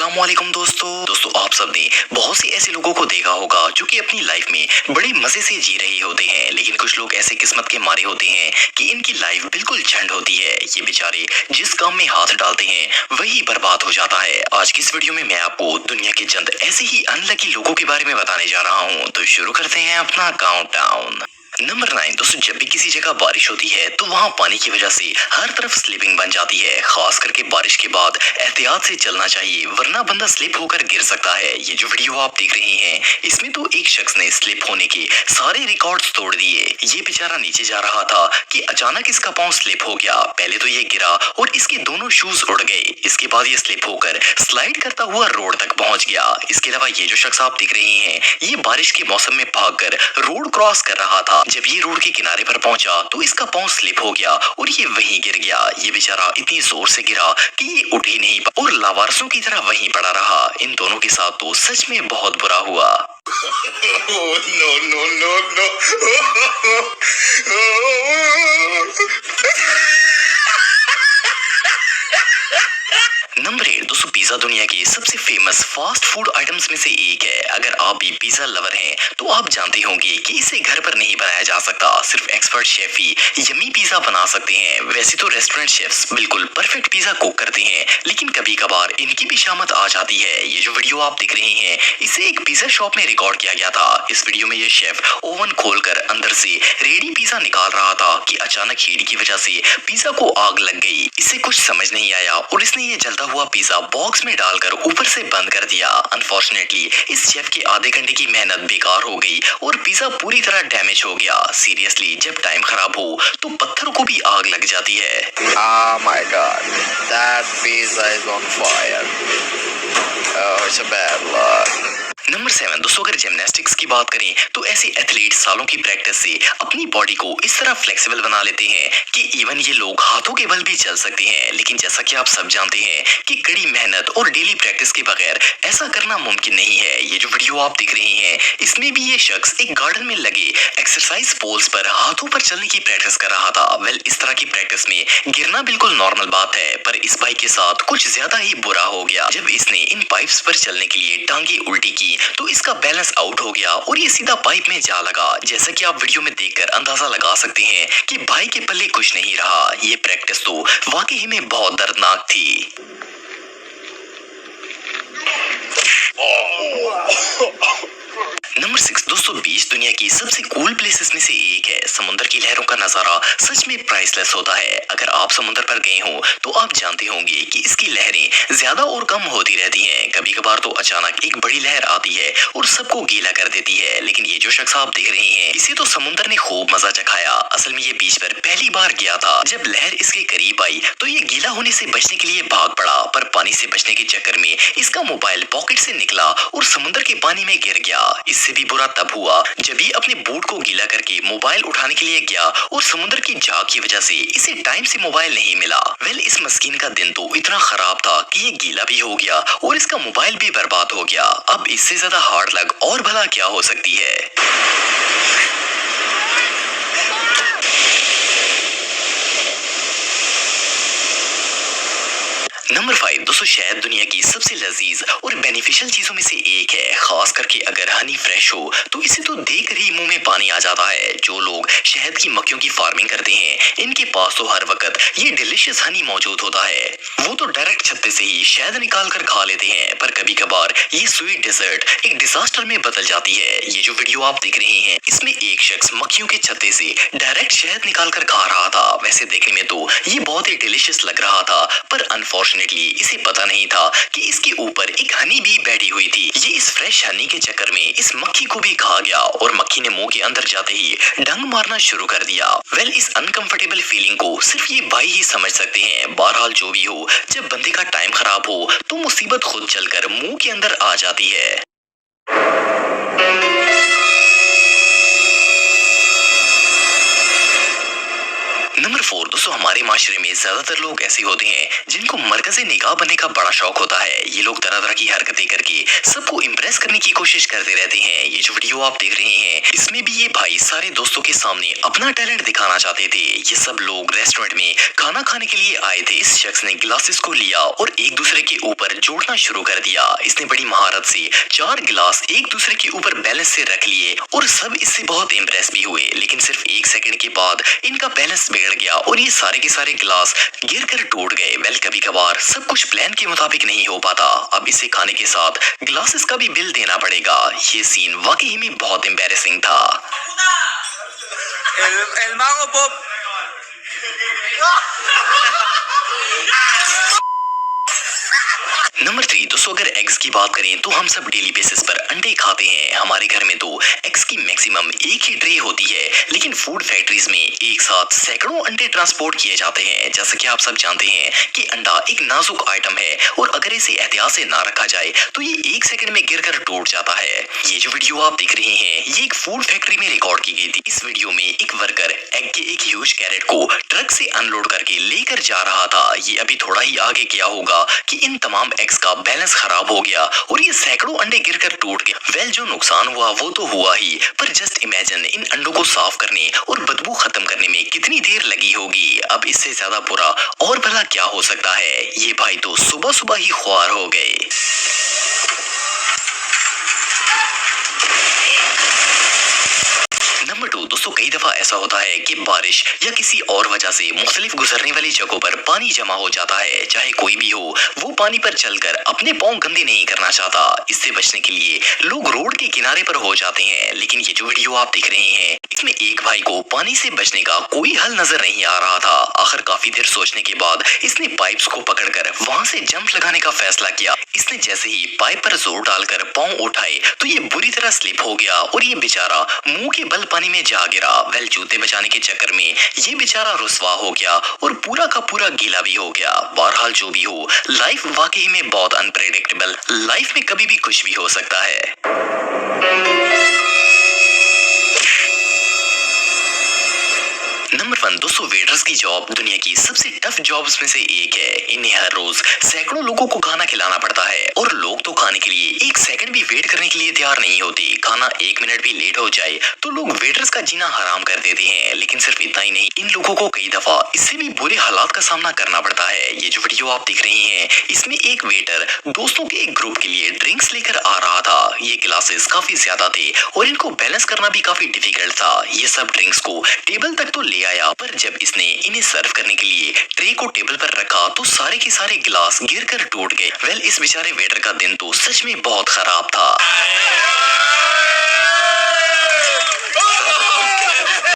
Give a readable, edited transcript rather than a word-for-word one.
अस्सलामुअलैकुम दोस्तों आप सबने बहुत से ऐसे लोगों को देखा होगा जो कि अपनी लाइफ में बड़े मजे से जी रहे होते हैं, लेकिन कुछ लोग ऐसे किस्मत के मारे होते हैं कि इनकी लाइफ बिल्कुल झंड होती है। ये बेचारे जिस काम में हाथ डालते हैं वही बर्बाद हो जाता है। आज की इस वीडियो में मैं आपको दुनिया के चंद ऐसे ही अनलकी लोगों के बारे में बताने जा रहा हूँ। तो शुरू करते हैं अपना काउंटडाउन। नंबर 9 दोस्तों, जब भी किसी जगह बारिश होती है तो वहाँ पानी की वजह से हर तरफ स्लिपिंग बन जाती है। खास करके बारिश के बाद एहतियात से चलना चाहिए, वरना बंदा स्लिप होकर गिर सकता है। ये जो वीडियो आप देख रहे हैं इसमें तो एक शख्स ने स्लिप होने के सारे रिकॉर्ड्स तोड़ दिए। ये बेचारा नीचे जा रहा था कि अचानक इसका पाँव स्लिप हो गया। पहले तो ये गिरा और इसके दोनों शूज उड़ गए। इसके बाद ये स्लिप होकर स्लाइड करता हुआ रोड तक पहुंच गया। इसके अलावा ये जो शख्स आप देख रहे हैं ये बारिश के मौसम में भागकर रोड क्रॉस कर रहा था। जब ये रोड के किनारे पर पहुंचा तो इसका पाँव स्लिप हो गया और ये वहीं गिर गया। ये बेचारा इतनी जोर से गिरा कि ये उठ ही नहीं और लावारसों की तरह वहीं पड़ा रहा। इन दोनों के साथ तो सच में बहुत बुरा हुआ। Oh, no. नंबर 8 दोस्तों, पिज्जा दुनिया की सबसे फेमस फास्ट फूड आइटम्स में से एक है। अगर आप भी पिज्जा लवर हैं तो आप जानते होंगे कि इसे घर पर नहीं बनाया जा सकता। सिर्फ एक्सपर्ट शेफ ही यम्मी पिज्जा बना सकते हैं। वैसे तो रेस्टोरेंट शेफ्स बिल्कुल परफेक्ट पिज्जा कुक करते हैं, लेकिन कभी कभार इनकी भी शामत आ जाती है। ये जो वीडियो आप देख रहे हैं इसे एक पिज्जा शॉप में रिकॉर्ड किया गया था। इस वीडियो में ये शेफ ओवन खोलकर अंदर से रेडी पिज्जा निकाल रहा था कि अचानक हीट की वजह से पिज्जा को आग लग गई। इसे कुछ समझ नहीं आया और इसने ये जलता हुआ पिज्जा बॉक्स में डालकर ऊपर से बंद कर दिया। अनफॉर्चुनेटली इस शेफ की आधे घंटे की मेहनत बेकार हो गई और पिज्जा पूरी तरह डैमेज हो गया। सीरियसली जब टाइम खराब हो तो पत्थर को भी आग लग जाती है। Oh my god, that pizza is on fire. Oh, it's a bad luck. Number 7 दोस्तों, अगर जिम्नास्टिक्स की बात करें तो ऐसे एथलीट सालों की प्रैक्टिस से अपनी बॉडी को इस तरह फ्लेक्सिबल बना लेते हैं कि इवन ये लोग हाथों के बल भी चल सकते हैं। लेकिन जैसा कि आप सब जानते हैं कि कड़ी मेहनत और डेली प्रैक्टिस के बगैर ऐसा करना मुमकिन नहीं है। ये जो वीडियो आप देख रहे हैं इसमें भी ये शख्स एक गार्डन में लगे एक्सरसाइज पोल्स पर हाथों पर चलने की प्रैक्टिस कर रहा था। वेल, इस तरह की प्रैक्टिस में गिरना बिल्कुल नॉर्मल बात है, पर इस भाई के साथ कुछ ज्यादा ही बुरा हो गया। जब इसने इन पाइप्स पर चलने के लिए टांगे उल्टी की तो इसका बैलेंस आउट हो गया और ये सीधा पाइप में जा लगा। जैसा कि आप वीडियो में देखकर अंदाजा लगा सकते हैं कि भाई के पल्ले कुछ नहीं रहा। ये प्रैक्टिस तो वाकई में बहुत दर्दनाक थी। नंबर 6 दोस्तों, बीच दुनिया की सबसे कूल प्लेसेस में से एक है। समुद्र की लहरों का नजारा सच में प्राइसलेस होता है। अगर आप समुद्र पर गए हो तो आप जानते होंगे कि इसकी लहरें ज्यादा और कम होती रहती हैं। कभी कभार तो अचानक एक बड़ी लहर आती है और सबको गीला कर देती है। लेकिन ये जो शख्स आप देख रहे हैं इसे तो समुद्र ने खूब मजा चखाया। असल में ये बीच पर पहली बार गया था। जब लहर इसके करीब आई तो ये गीला होने से बचने के लिए भाग पड़ा, पर पानी से बचने के चक्कर में इसका मोबाइल पॉकेट से निकला और समुद्र के पानी में गिर गया। इससे भी बुरा तब हुआ जब ये अपने बूट को गीला करके मोबाइल उठाने के लिए गया और समुद्र की झाग की वजह से इसे टाइम से मोबाइल नहीं मिला। वेल, इस मस्कीन का दिन तो इतना खराब था कि ये गीला भी हो गया और इसका मोबाइल भी बर्बाद हो गया। अब इससे ज्यादा हार्ड लक और भला क्या हो सकती है। नंबर 5 दोस्तों, शहद दुनिया की सबसे लजीज और बेनिफिशियल चीजों में से एक है। खास करके अगर हनी फ्रेश हो तो इसे तो देखकर ही मुंह में पानी आ जाता है। जो लोग शहद की मक्खियों की फार्मिंग करते हैं इनके पास तो हर वक्त ये डिलीशियस हनी मौजूद होता है। वो तो डायरेक्ट छत्ते से ही शहद निकाल कर खा लेते हैं, पर कभी कभार ये स्वीट डेजर्ट एक डिजास्टर में बदल जाती है। ये जो वीडियो आप देख रहे हैं इसमें एक शख्स मक्खियों के छत्ते से डायरेक्ट शहद निकाल कर खा रहा था। वैसे देखने में तो ये बहुत ही डिलीशियस लग रहा था, पर अनफॉर्चुनेटली इसे पता नहीं था कि इसके ऊपर एक हनी भी बैठी हुई थी। ये इस फ्रेश हनी के चक्कर में इस मक्खी को भी खा गया और मक्खी ने मुंह के अंदर जाते ही डंग मारना शुरू कर दिया। वेल, इस अनकंफर्टेबल फीलिंग को सिर्फ ये भाई ही समझ सकते हैं। बहरहाल जो भी हो, जब बंदे का टाइम खराब हो तो मुसीबत खुद चलकर मुंह के अंदर आ जाती है। नंबर 4 दोस्तों, हमारे माशरे में ज्यादातर लोग ऐसे होते हैं जिनको मरकज़े निगाह बनने का बड़ा शौक होता है। ये लोग तरह तरह की हरकतें करके सबको इम्प्रेस इम्प्रेस करने की कोशिश करते रहते हैं। ये जो वीडियो आप देख रहे हैं इसमें भी ये भाई सारे दोस्तों के सामने अपना टैलेंट दिखाना चाहते थे। ये सब लोग रेस्टोरेंट में खाना खाने के लिए आए थे। इस शख्स ने ग्लासेस को लिया और एक दूसरे के ऊपर जोड़ना शुरू कर दिया। इसने बड़ी महारत से 4 गिलास एक दूसरे के ऊपर बैलेंस से रख लिए और सब इससे बहुत इम्प्रेस भी हुए। लेकिन सिर्फ 1 सेकंड के बाद इनका बैलेंस बिगड़ गया और ये सारे के सारे गिलास गिर कर टूट गए। वेल, कभी कभार सब कुछ प्लान के मुताबिक नहीं हो पाता। अब इसे खाने के साथ ग्लासेस का भी बिल देना पड़ेगा। ये सीन वाकई में बहुत एम्बैरेसिंग था। El mago Pop. नंबर 3 दोस्तों, अगर एग्स की बात करें तो हम सब डेली बेसिस पर अंडे खाते हैं। हमारे घर में तो एग्स की मैक्सिमम एक ही ट्रे होती है, लेकिन फूड फैक्ट्रीज में एक साथ सैकड़ों अंडे ट्रांसपोर्ट किए जाते हैं। जैसा कि आप सब जानते हैं कि अंडा एक नाजुक आइटम है और अगर इसे एहतियात से ना रखा जाए तो ये 1 सेकंड में गिरकर टूट जाता है। ये जो वीडियो आप देख रहे हैं ये एक फूड फैक्ट्री में रिकॉर्ड की गई थी। इस वीडियो में एक वर्कर एग के एक ह्यूज कैरेट को ट्रक से अनलोड करके लेकर जा रहा था। ये अभी थोड़ा ही आगे क्या होगा कि इन तमाम एग्स का बैलेंस खराब हो गया और ये सैकड़ों अंडे गिरकर टूट गए। वेल, जो नुकसान हुआ वो तो हुआ ही, पर जस्ट इमेजिन इन अंडों को साफ करने और बदबू खत्म करने में कितनी देर लगी होगी। अब इससे ज्यादा बुरा और भला क्या हो सकता है। ये भाई तो सुबह सुबह ही ख्वार हो गए। नंबर 2 दोस्तों, कई दफा ऐसा होता है कि बारिश या किसी और वजह से मुख्तलिफ गुजरने वाली जगहों पर पानी जमा हो जाता है। चाहे कोई भी हो, वो पानी पर चलकर अपने पांव गंदे नहीं करना चाहता। इससे बचने के लिए लोग रोड के किनारे पर हो जाते हैं। लेकिन ये जो वीडियो आप देख रहे हैं इसमें एक भाई को पानी से बचने का कोई हल नजर नहीं आ रहा था। आखिर काफी देर सोचने के बाद इसने पाइप्स को पकड़कर वहां से जंप लगाने का फैसला किया। इसने जैसे ही पाइप पर जोर डालकर पांव उठाए तो ये बुरी तरह स्लिप हो गया और ये बेचारा मुंह के बल पानी में जा गिरा। वेल, जूते बचाने के चक्कर में ये बेचारा रुस्वा हो गया और पूरा का पूरा गीला भी हो गया। बहरहाल जो भी हो, लाइफ वाकई में बहुत अनप्रेडिक्टेबल। लाइफ में कभी भी कुछ भी हो सकता है। नंबर 1 दोस्तों, वेटर्स की जॉब दुनिया की सबसे टफ जॉब्स में से एक है। इन्हें हर रोज सैकड़ों लोगों को खाना खिलाना पड़ता है और लोग तो खाने के लिए 1 सेकंड भी वेट करने के लिए तैयार नहीं होते। खाना 1 मिनट भी लेट हो जाए तो लोग वेटर्स का जीना हराम कर देते हैं। लेकिन सिर्फ इतना ही नहीं, इन लोगों को कई दफा इससे भी बुरे हालात का सामना करना पड़ता है। ये जो वीडियो आप देख रहे हैं इसमें एक वेटर दोस्तों के एक ग्रुप के लिए ड्रिंक्स लेकर आ रहा था। ये ग्लासेस काफी ज्यादा थे और इनको बैलेंस करना भी काफी डिफिकल्ट था। ये सब ड्रिंक्स को टेबल तक तो ले आया, पर जब इसने इन्हें सर्व करने के लिए ट्रे को टेबल पर रखा तो सारे के सारे गिलास गिरकर टूट गए। वेल, इस बेचारे वेटर का दिन तो सच में बहुत खराब था।